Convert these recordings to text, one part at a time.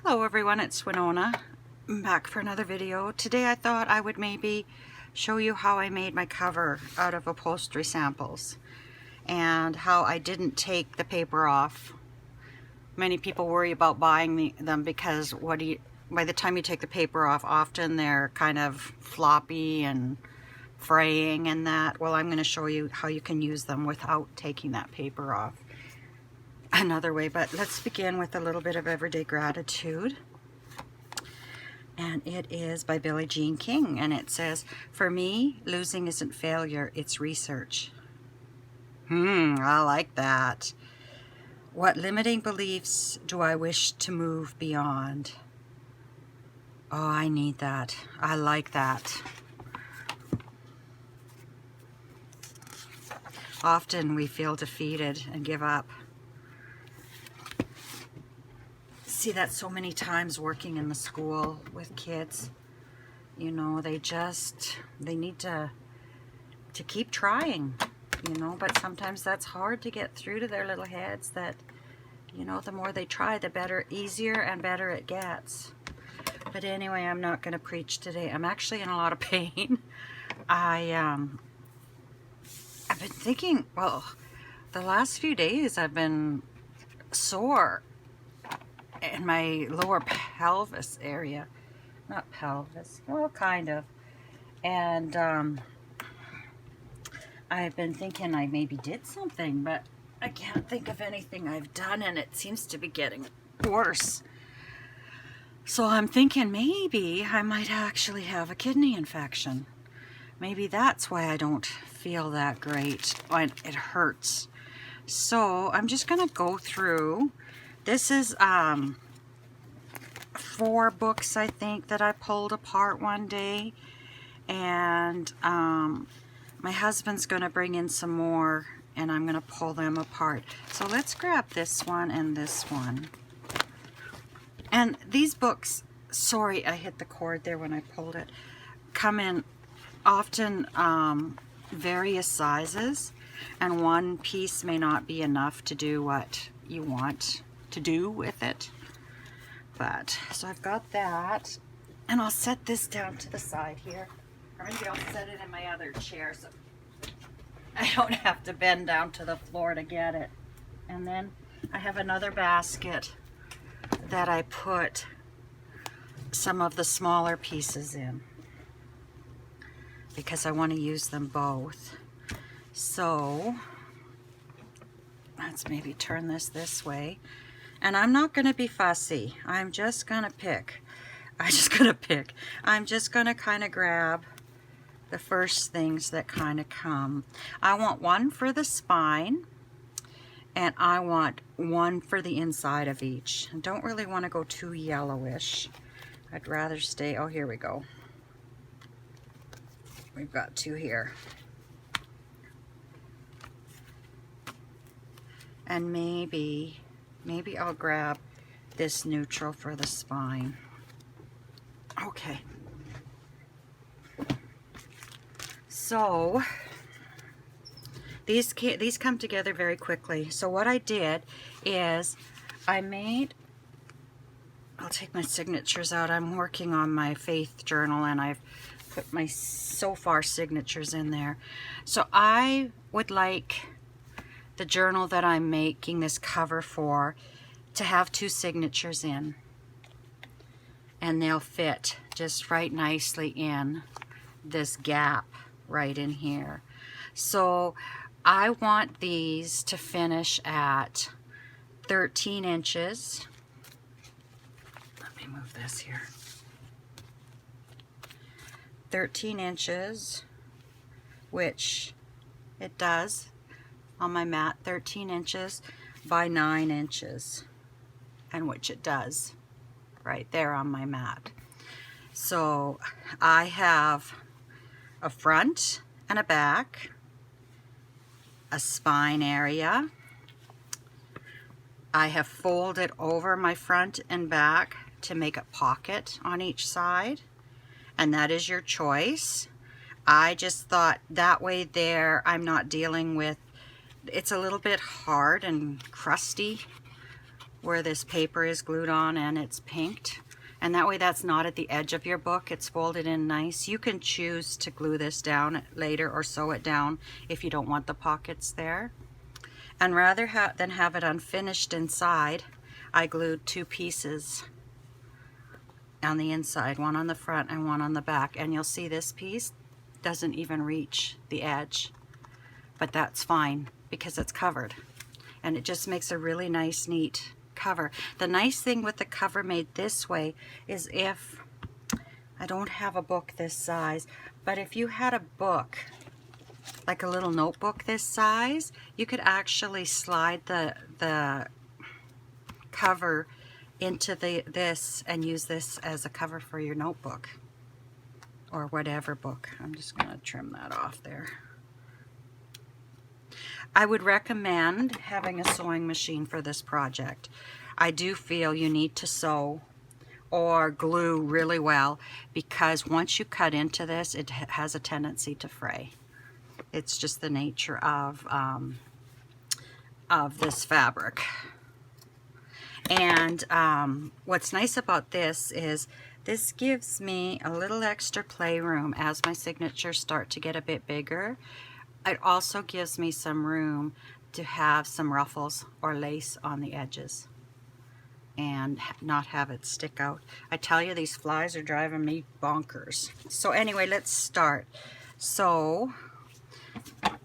Hello everyone, it's Winona. I'm back for another video. Today I thought I would maybe show you how I made my cover out of upholstery samples and how I didn't take the paper off. Many people worry about buying them because by the time you take the paper off, often they're kind of floppy and fraying and that. Well, I'm going to show you how you can use them without taking that paper off another way. But let's begin with a little bit of everyday gratitude, and it is by Billie Jean King, and it says, "For me, losing isn't failure, it's research." I like that. What limiting beliefs do I wish to move beyond? Oh, I need that. I like that. Often we feel defeated and give up. See that so many times working in the school with kids. You know, they need to keep trying, you know, but sometimes that's hard to get through to their little heads that, you know, the more they try, the better, easier and better it gets. But anyway, I'm not going to preach today. I'm actually in a lot of pain. I've been thinking, well, the last few days I've been sore in my lower pelvis area. Not pelvis, well, kind of. And I've been thinking I maybe did something, but I can't think of anything I've done, and it seems to be getting worse. So I'm thinking maybe I might actually have a kidney infection. Maybe that's why I don't feel that great when it hurts. So I'm just going to go through. This is 4 books, I think, that I pulled apart one day. And my husband's going to bring in some more, and I'm going to pull them apart. So let's grab this one and this one. And these books, sorry, I hit the cord there when I pulled it, come in often various sizes, and one piece may not be enough to do what you want to do with it. But so I've got that, and I'll set this down to the side here, or maybe I'll set it in my other chair so I don't have to bend down to the floor to get it. And then I have another basket that I put some of the smaller pieces in because I want to use them both. So let's maybe turn this way. And I'm not going to be fussy. I'm just going to pick. I'm just going to kind of grab the first things that kind of come. I want one for the spine, and I want one for the inside of each. I don't really want to go too yellowish. I'd rather stay, oh, here we go. We've got 2 here. And maybe I'll grab this neutral for the spine. Okay. So these come together very quickly. So what I did is I'll take my signatures out. I'm working on my faith journal, and I've put my so far signatures in there. So I would like the journal that I'm making this cover for to have 2 signatures in, and they'll fit just right nicely in this gap right in here. So I want these to finish at 13 inches. Let me move this here. 13 inches, which it does on my mat, 13 inches by 9 inches, and which it does right there on my mat. So I have a front and a back, a spine area. I have folded over my front and back to make a pocket on each side, and that is your choice. I just thought that way there I'm not dealing with, it's a little bit hard and crusty where this paper is glued on and it's pinked. And that way that's not at the edge of your book, it's folded in nice. You can choose to glue this down later or sew it down if you don't want the pockets there. And rather than have it unfinished inside, I glued 2 pieces on the inside, one on the front and one on the back. And you'll see this piece doesn't even reach the edge, but that's fine because it's covered. And it just makes a really nice, neat cover. The nice thing with the cover made this way is if I don't have a book this size, but if you had a book like a little notebook this size, you could actually slide the cover into this and use this as a cover for your notebook or whatever book. I'm just going to trim that off there. I would recommend having a sewing machine for this project. I do feel you need to sew or glue really well because once you cut into this, it has a tendency to fray. It's just the nature of this fabric. And what's nice about this is this gives me a little extra playroom as my signatures start to get a bit bigger. It also gives me some room to have some ruffles or lace on the edges and not have it stick out. I tell you, these flies are driving me bonkers. So anyway, let's start. So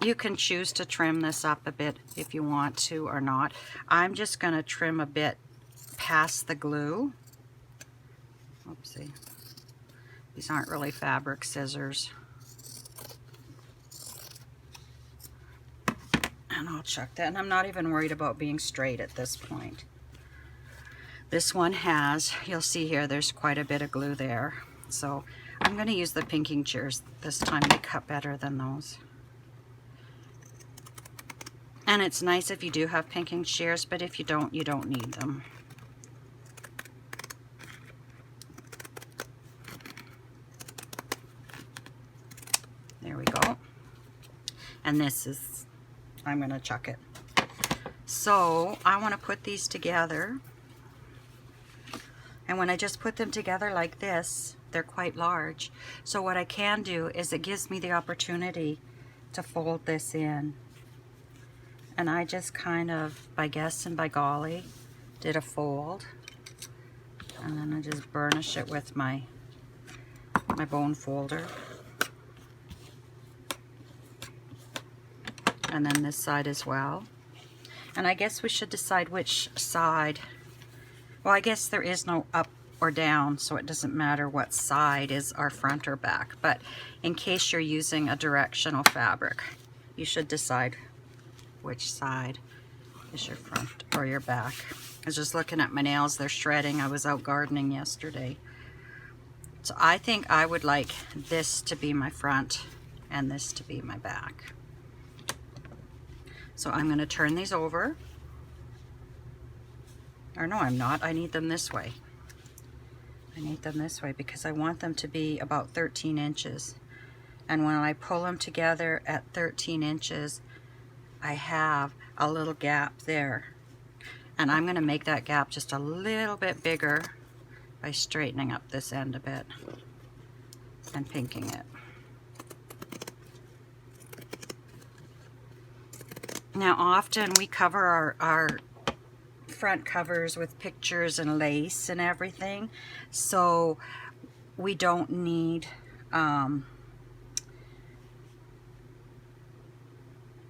you can choose to trim this up a bit if you want to or not. I'm just going to trim a bit past the glue. Oopsie. These aren't really fabric scissors. And I'll chuck that. And I'm not even worried about being straight at this point. This one has, you'll see here, there's quite a bit of glue there. So I'm going to use the pinking shears this time. They cut better than those. And it's nice if you do have pinking shears, but if you don't need them. There we go. And this is, I'm going to chuck it. So I want to put these together. And when I just put them together like this, they're quite large. So what I can do is it gives me the opportunity to fold this in. And I just kind of, by guess and by golly, did a fold. And then I just burnish it with my bone folder. And then this side as well. And I guess we should decide which side. Well, I guess there is no up or down, so it doesn't matter what side is our front or back. But in case you're using a directional fabric, you should decide which side is your front or your back. I was just looking at my nails, they're shredding. I was out gardening yesterday. So I think I would like this to be my front and this to be my back. So I'm going to turn these over. Or no, I'm not. I need them this way. I need them this way because I want them to be about 13 inches. And when I pull them together at 13 inches, I have a little gap there. And I'm going to make that gap just a little bit bigger by straightening up this end a bit and pinking it. Now often we cover our front covers with pictures and lace and everything, so we don't need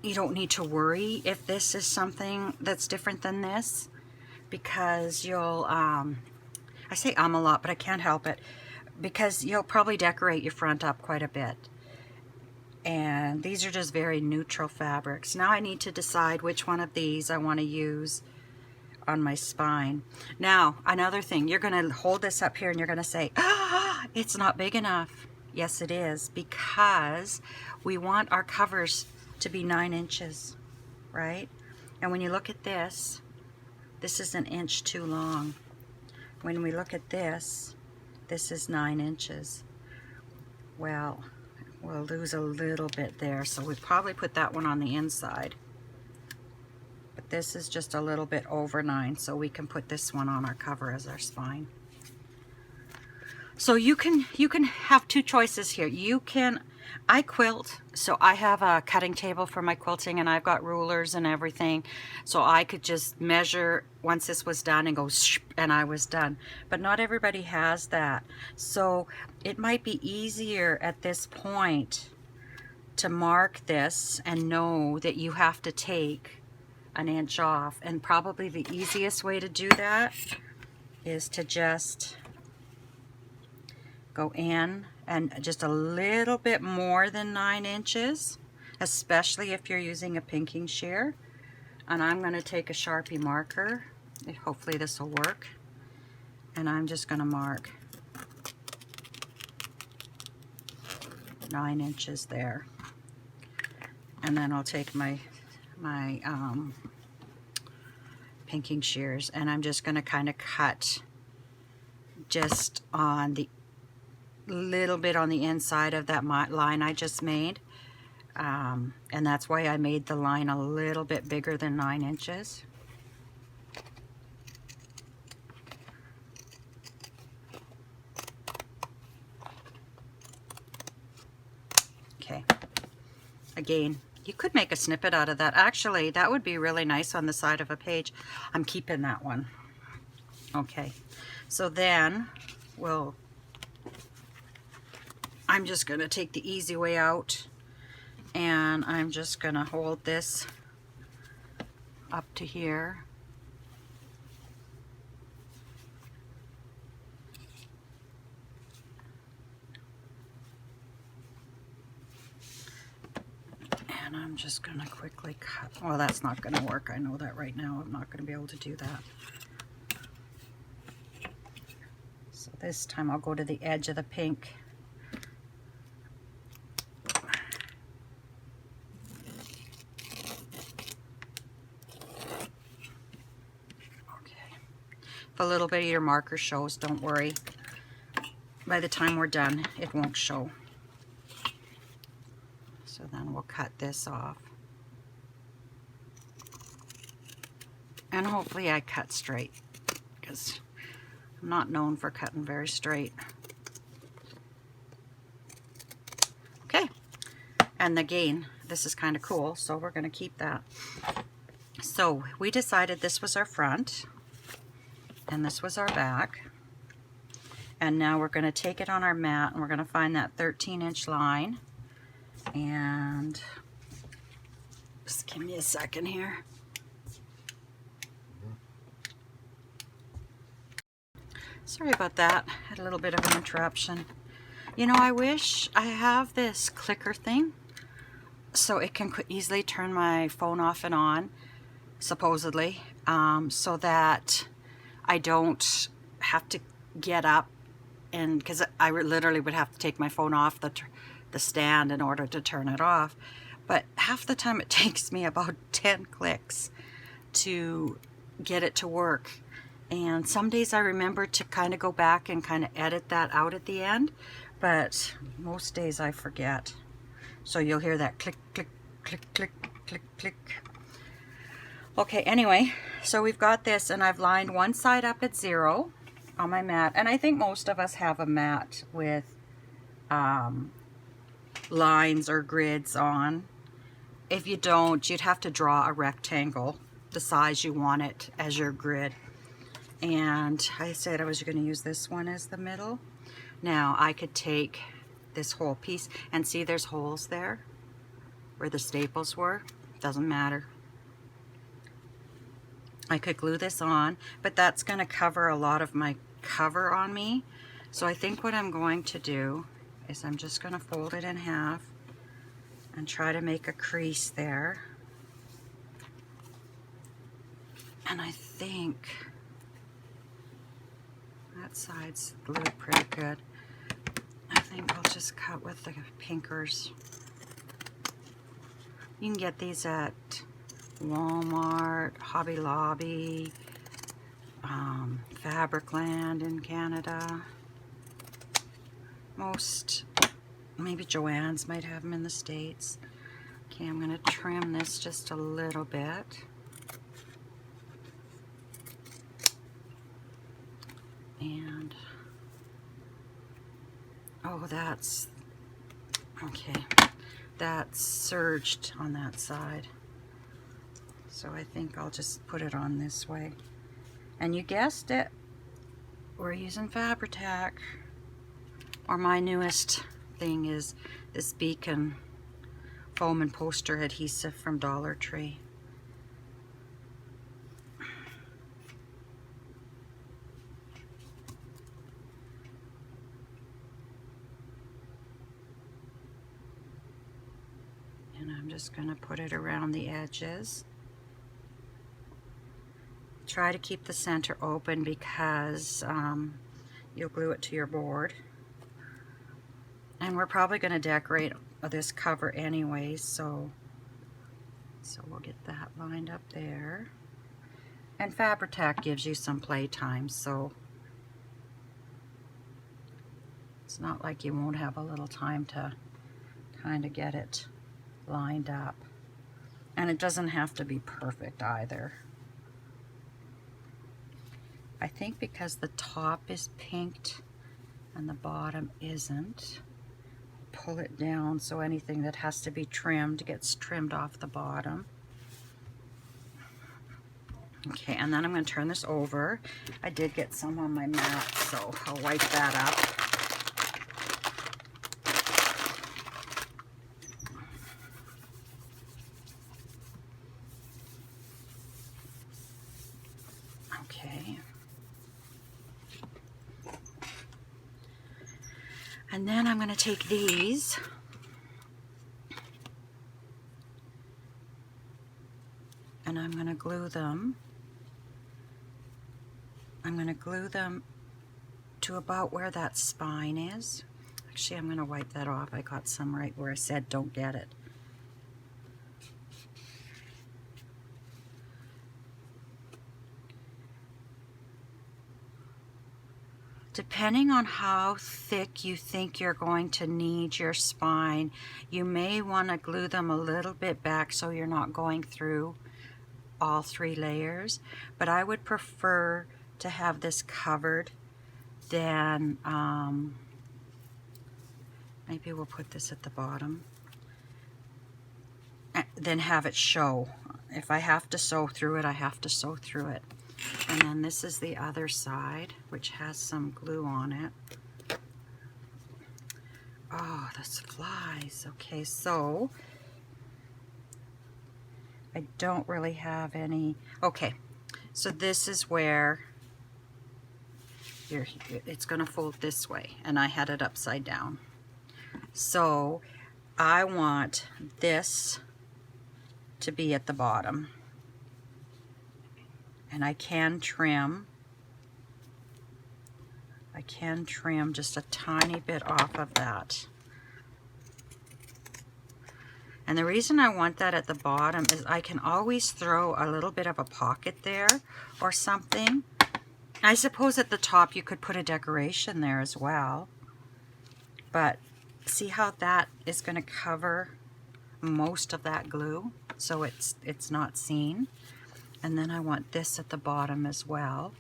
you don't need to worry if this is something that's different than this, because you'll I say a lot, but I can't help it, because you'll probably decorate your front up quite a bit. And these are just very neutral fabrics. Now I need to decide which one of these I want to use on my spine. Now, another thing, you're going to hold this up here and you're going to say, ah, it's not big enough. Yes, it is, because we want our covers to be 9 inches, right? And when you look at this, this is 1 inch too long. When we look at this, this is 9 inches. Well, we'll lose a little bit there, so we probably put that one on the inside. But this is just a little bit over 9, so we can put this one on our cover as our spine. So you can have two choices here. I quilt, so I have a cutting table for my quilting, and I've got rulers and everything, so I could just measure once this was done and go and I was done. But not everybody has that, so it might be easier at this point to mark this and know that you have to take an inch off. And probably the easiest way to do that is to just go in and just a little bit more than 9 inches, especially if you're using a pinking shear. And I'm going to take a Sharpie marker, hopefully this will work, and I'm just going to mark 9 inches there. And then I'll take my pinking shears, and I'm just going to kind of cut just on the little bit on the inside of that line I just made, and that's why I made the line a little bit bigger than 9 inches. Okay, again, you could make a snippet out of that. Actually, that would be really nice on the side of a page. I'm keeping that one. Okay, so then I'm just going to take the easy way out, and I'm just going to hold this up to here. And I'm just going to quickly cut. Well, that's not going to work. I know that right now. I'm not going to be able to do that. So this time I'll go to the edge of the pink. If a little bit of your marker shows, don't worry. By the time we're done, it won't show. So then we'll cut this off. And hopefully I cut straight, because I'm not known for cutting very straight. Okay, and again, this is kind of cool, so we're going to keep that. So we decided this was our front, and this was our back. And now we're going to take it on our mat, and we're going to find that 13-inch line. And just give me a second here. Sorry about that. Had a little bit of an interruption. You know, I wish I have this clicker thing so it can easily turn my phone off and on, supposedly, so that I don't have to get up, and because I literally would have to take my phone off the stand in order to turn it off. But half the time it takes me about 10 clicks to get it to work. And some days I remember to kind of go back and kind of edit that out at the end, but most days I forget. So you'll hear that click, click, click, click, click, click. Okay, anyway, so we've got this, and I've lined one side up at 0 on my mat. And I think most of us have a mat with lines or grids on. If you don't, you'd have to draw a rectangle the size you want it as your grid. And I said I was going to use this one as the middle. Now I could take this whole piece, and see there's holes there where the staples were. Doesn't matter. I could glue this on, but that's going to cover a lot of my cover on me. So I think what I'm going to do is I'm just going to fold it in half and try to make a crease there. And I think that side's glued pretty good. I think I'll just cut with the pinkers. You can get these at Walmart, Hobby Lobby, Fabricland in Canada. Most, maybe Joann's might have them in the States. Okay, I'm going to trim this just a little bit. And oh, that's okay. That's serged on that side. So I think I'll just put it on this way. And you guessed it, we're using Fabri-Tac. Or my newest thing is this Beacon foam and poster adhesive from Dollar Tree. And I'm just going to put it around the edges. Try to keep the center open because you'll glue it to your board. And we're probably going to decorate this cover anyway, so we'll get that lined up there. And Fabri-Tac gives you some play time, so it's not like you won't have a little time to kind of get it lined up. And it doesn't have to be perfect either. I think because the top is pinked and the bottom isn't, pull it down so anything that has to be trimmed gets trimmed off the bottom. Okay, and then I'm going to turn this over. I did get some on my mat, so I'll wipe that up. Okay. And then I'm going to take these and I'm going to glue them. I'm going to glue them to about where that spine is. Actually, I'm going to wipe that off. I got some right where I said don't get it. Depending on how thick you think you're going to need your spine, you may want to glue them a little bit back so you're not going through all 3 layers. But I would prefer to have this covered than, maybe we'll put this at the bottom, then have it show. If I have to sew through it, I have to sew through it. And then this is the other side, which has some glue on it. Oh, those flies. Okay, so I don't really have any. Okay, so this is where it's going to fold this way, and I had it upside down. So I want this to be at the bottom. And I can trim just a tiny bit off of that. And the reason I want that at the bottom is I can always throw a little bit of a pocket there or something. I suppose at the top you could put a decoration there as well. But see how that is going to cover most of that glue so it's not seen. And then I want this at the bottom as well.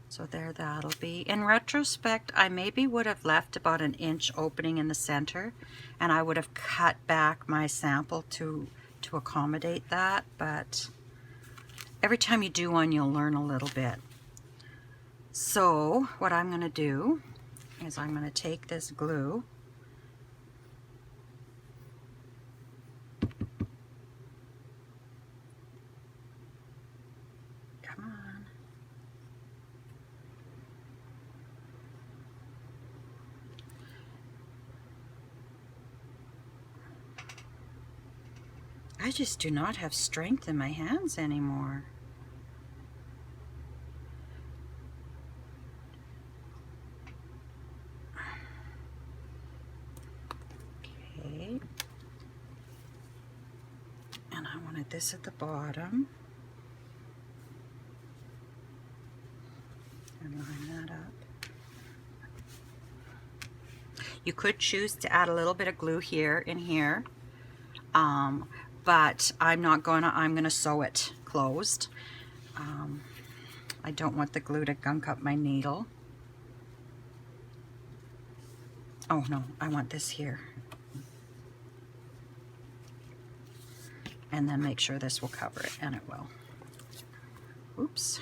So there that'll be. In retrospect, I maybe would have left about an inch opening in the center, and I would have cut back my sample to accommodate that, but every time you do one, you'll learn a little bit. So what I'm going to do is I'm going to take this glue, I just do not have strength in my hands anymore. Okay. And I wanted this at the bottom. And line that up. You could choose to add a little bit of glue here and here. But I'm not gonna, I'm gonna sew it closed. I don't want the glue to gunk up my needle. Oh no, I want this here. And then make sure this will cover it, and it will. Oops.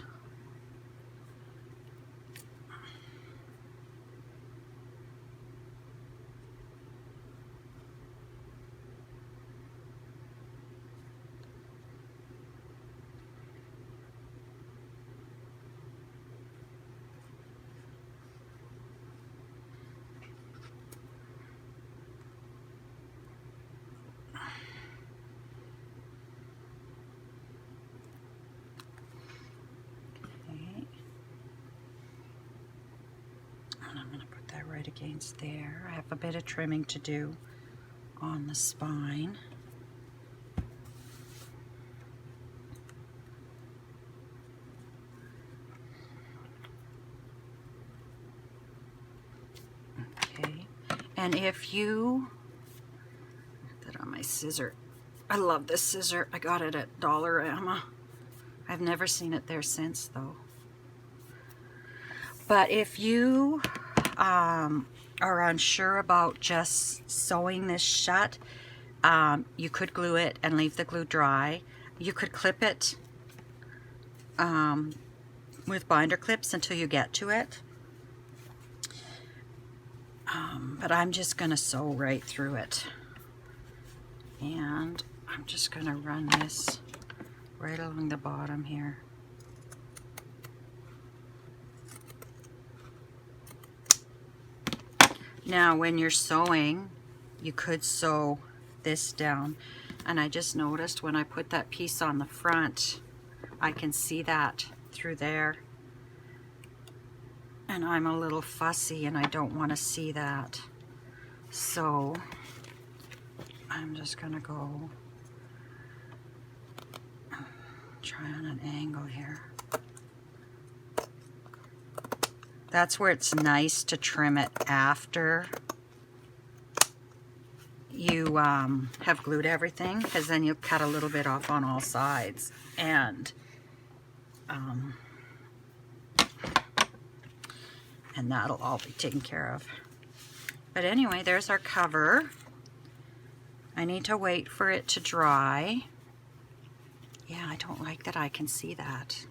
Right against there. I have a bit of trimming to do on the spine. Okay, and if you put that on my scissor, I love this scissor. I got it at Dollarama. I've never seen it there since though. But if you are unsure about just sewing this shut, you could glue it and leave the glue dry. You could clip it with binder clips until you get to it. But I'm just going to sew right through it. And I'm just going to run this right along the bottom here. Now when you're sewing, you could sew this down. And I just noticed when I put that piece on the front, I can see that through there. And I'm a little fussy and I don't want to see that. So I'm just going to go try on an angle here. That's where it's nice to trim it after you have glued everything, because then you'll cut a little bit off on all sides, and that'll all be taken care of. But anyway, there's our cover. I need to wait for it to dry. Yeah, I don't like that I can see that.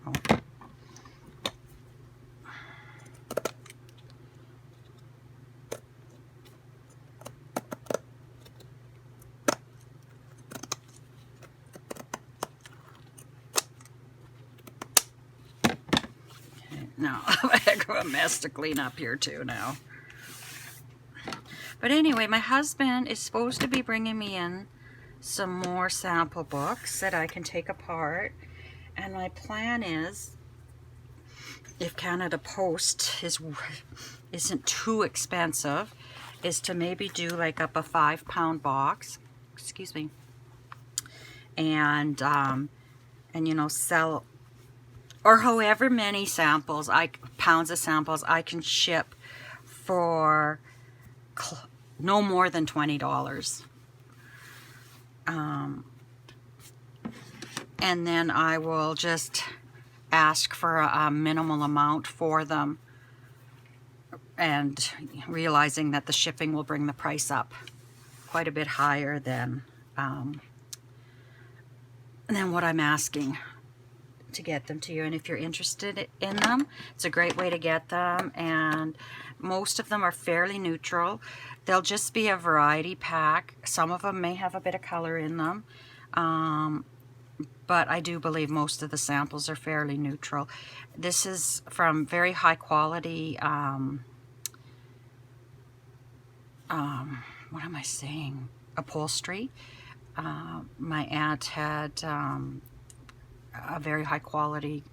Oh. Now, I have a heck of a mess to clean up here too now. But anyway, my husband is supposed to be bringing me in some more sample books that I can take apart. And my plan is, if Canada Post isn't too expensive, is to maybe do like up a 5-pound box, excuse me, and you know, sell, or however many samples, pounds of samples I can ship for no more than $20. And then I will just ask for a minimal amount for them, and realizing that the shipping will bring the price up quite a bit higher than what I'm asking to get them to you. And if you're interested in them, it's a great way to get them, and most of them are fairly neutral. They'll just be a variety pack. Some of them may have a bit of color in them, but I do believe most of the samples are fairly neutral. This is from very high quality, what am I saying? Upholstery. My aunt had a very high quality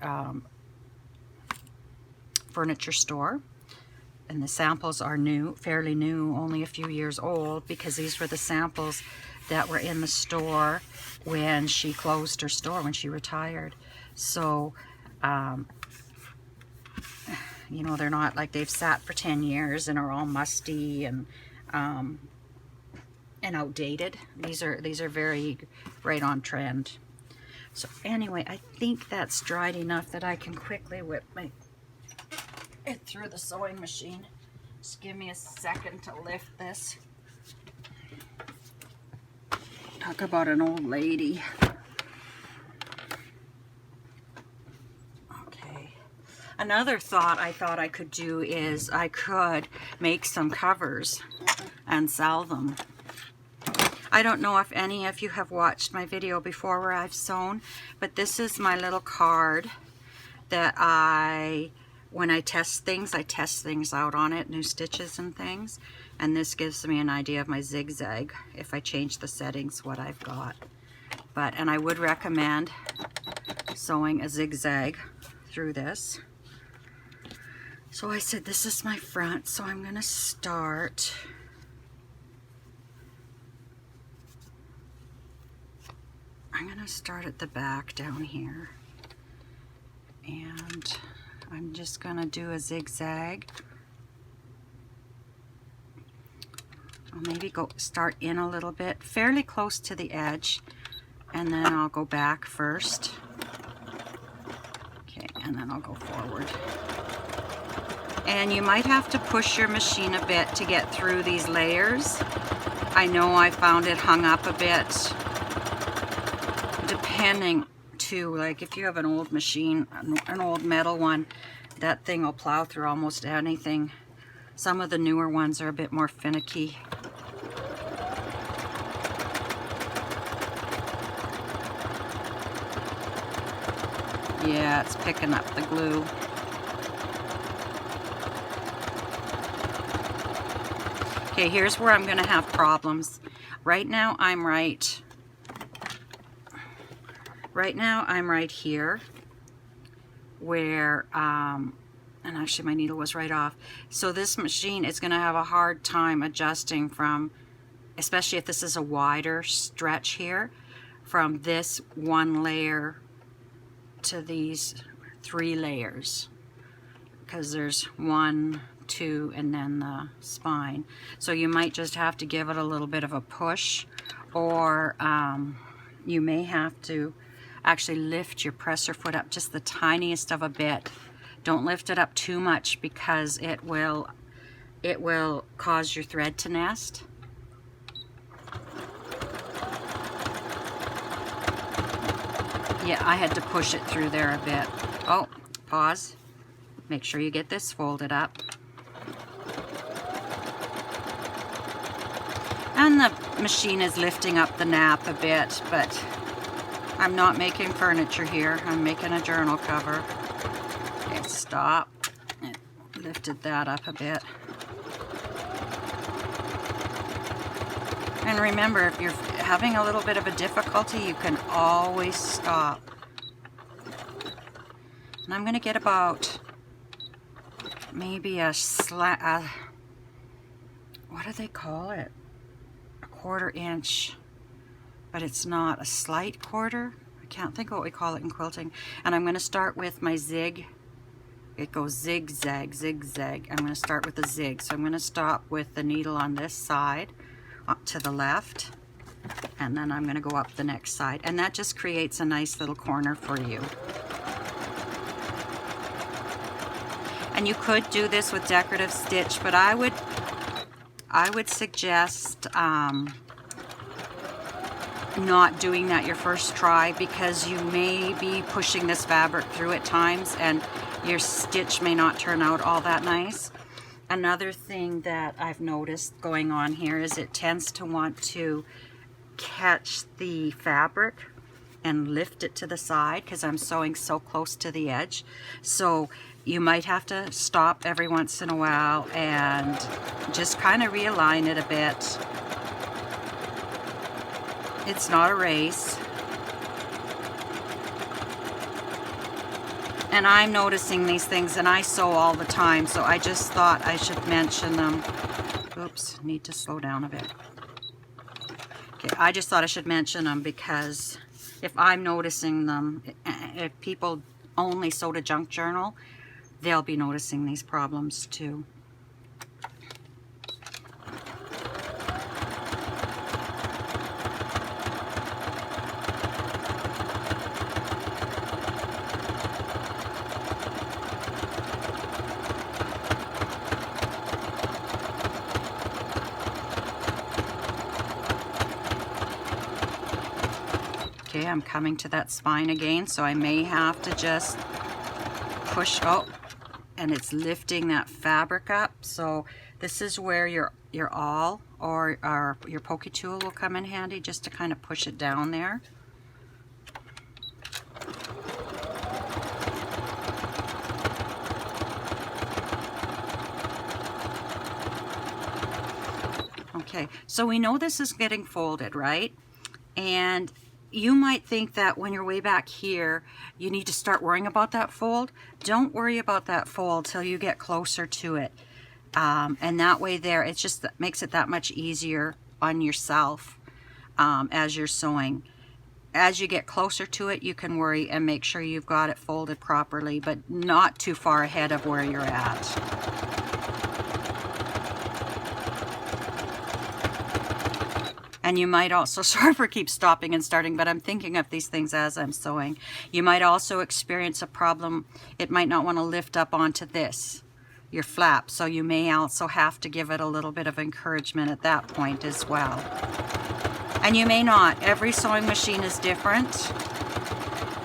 furniture store, and the samples are new, fairly new, only a few years old, because these were the samples that were in the store when she closed her store, when she retired. So you know, they're not like they've sat for 10 years and are all musty and outdated. These are very right on trend. So anyway, I think that's dried enough that I can quickly whip it through the sewing machine. Just give me a second to lift this. Talk about an old lady. Okay. Another thought I could do is I could make some covers and sell them. I don't know if any of you have watched my video before where I've sewn, but this is my little card that when I test things out on it, new stitches and things, and this gives me an idea of my zigzag if I change the settings, what I've got. And I would recommend sewing a zigzag through this. So I said this is my front, so I'm going to start. I'm going to start at the back down here, and I'm just going to do a zigzag. I'll maybe start in a little bit, fairly close to the edge, and then I'll go back first. Okay, and then I'll go forward. And you might have to push your machine a bit to get through these layers. I know I found it hung up a bit, depending too, like if you have an old machine, an old metal one, that thing will plow through almost anything. Some of the newer ones are a bit more finicky. Yeah, it's picking up the glue. Okay, here's where I'm going to have problems. Right now I'm right here where, and actually my needle was right off. So this machine is going to have a hard time adjusting from, especially if this is a wider stretch here, from this one layer to these 3 layers. Because there's 1, 2, and then the spine. So you might just have to give it a little bit of a push, or you may have to actually lift your presser foot up just the tiniest of a bit. Don't lift it up too much because it will cause your thread to nest. Yeah, I had to push it through there a bit. Oh, pause. Make sure you get this folded up. And the machine is lifting up the nap a bit, but I'm not making furniture here. I'm making a journal cover. Okay, stop. It lifted that up a bit. And remember, if you're having a little bit of a difficulty, you can always stop. And I'm going to get about maybe what do they call it? A 1/4 inch, but it's not a slight quarter. I can't think of what we call it in quilting. And I'm going to start with my zig. It goes zigzag, zigzag. I'm going to start with a zig. So I'm going to stop with the needle on this side up to the left, and then I'm going to go up the next side, and that just creates a nice little corner for you. And you could do this with decorative stitch, but I would suggest not doing that your first try, because you may be pushing this fabric through at times and your stitch may not turn out all that nice. Another thing that I've noticed going on here is it tends to want to catch the fabric and lift it to the side because I'm sewing so close to the edge. So you might have to stop every once in a while and just kind of realign it a bit. It's not a race. And I'm noticing these things, and I sew all the time, so I just thought I should mention them. Oops, need to slow down a bit. Okay, I just thought I should mention them because if I'm noticing them, if people only sew to junk journal, they'll be noticing these problems too. Okay, I'm coming to that spine again, so I may have to just push, oh, and it's lifting that fabric up. So this is where your awl or your pokey tool will come in handy, just to kind of push it down there. Okay, so we know this is getting folded, right? And you might think that when you're way back here, you need to start worrying about that fold. Don't worry about that fold till you get closer to it. And that way there, it just makes it that much easier on yourself as you're sewing. As you get closer to it, you can worry and make sure you've got it folded properly, but not too far ahead of where you're at. And you might also, sorry for keep stopping and starting, but I'm thinking of these things as I'm sewing. You might also experience a problem. It might not want to lift up onto this, your flap. So you may also have to give it a little bit of encouragement at that point as well. And you may not. Every sewing machine is different.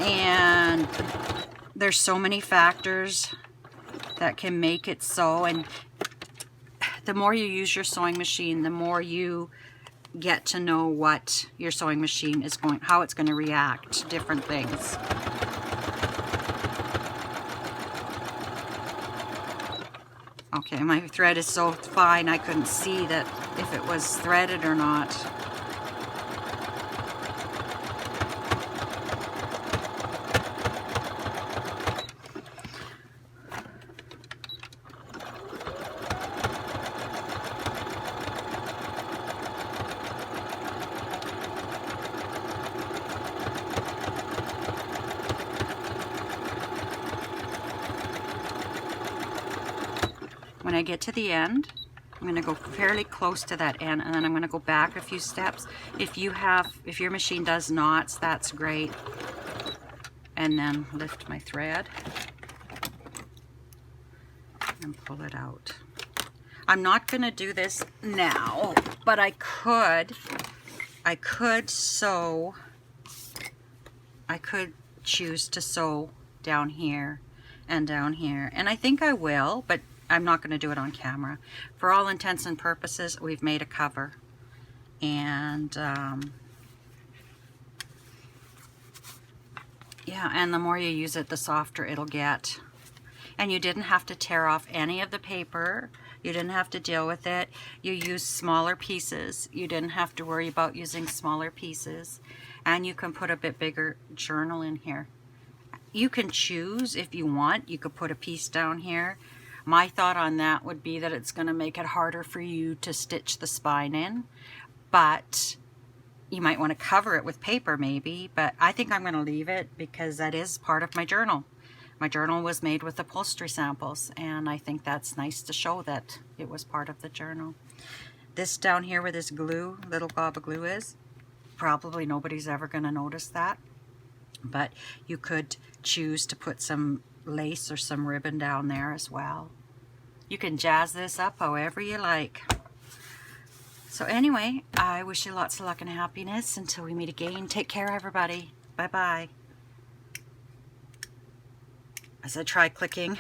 And there's so many factors that can make it so. And the more you use your sewing machine, the more you get to know what your sewing machine is going, how it's going to react to different things. Okay, my thread is so fine I couldn't see that if it was threaded or not. When I get to the end, I'm going to go fairly close to that end, and then I'm going to go back a few steps. If your machine does knots, that's great. And then lift my thread and pull it out. I'm not going to do this now, but I could sew. I could choose to sew down here and down here, and I think I will, but I'm not going to do it on camera. For all intents and purposes, we've made a cover. And yeah, and the more you use it, the softer it'll get. And you didn't have to tear off any of the paper. You didn't have to deal with it. You used smaller pieces. You didn't have to worry about using smaller pieces. And you can put a bit bigger journal in here. You can choose if you want. You could put a piece down here. My thought on that would be that it's going to make it harder for you to stitch the spine in, but you might want to cover it with paper maybe, but I think I'm going to leave it because that is part of my journal. My journal was made with upholstery samples, and I think that's nice to show that it was part of the journal. This down here where this glue, little gob of glue is, probably nobody's ever going to notice that, but you could choose to put some lace or some ribbon down there as well. You can jazz this up however you like. So anyway, I wish you lots of luck and happiness until we meet again. Take care, everybody. Bye-bye. As I try clicking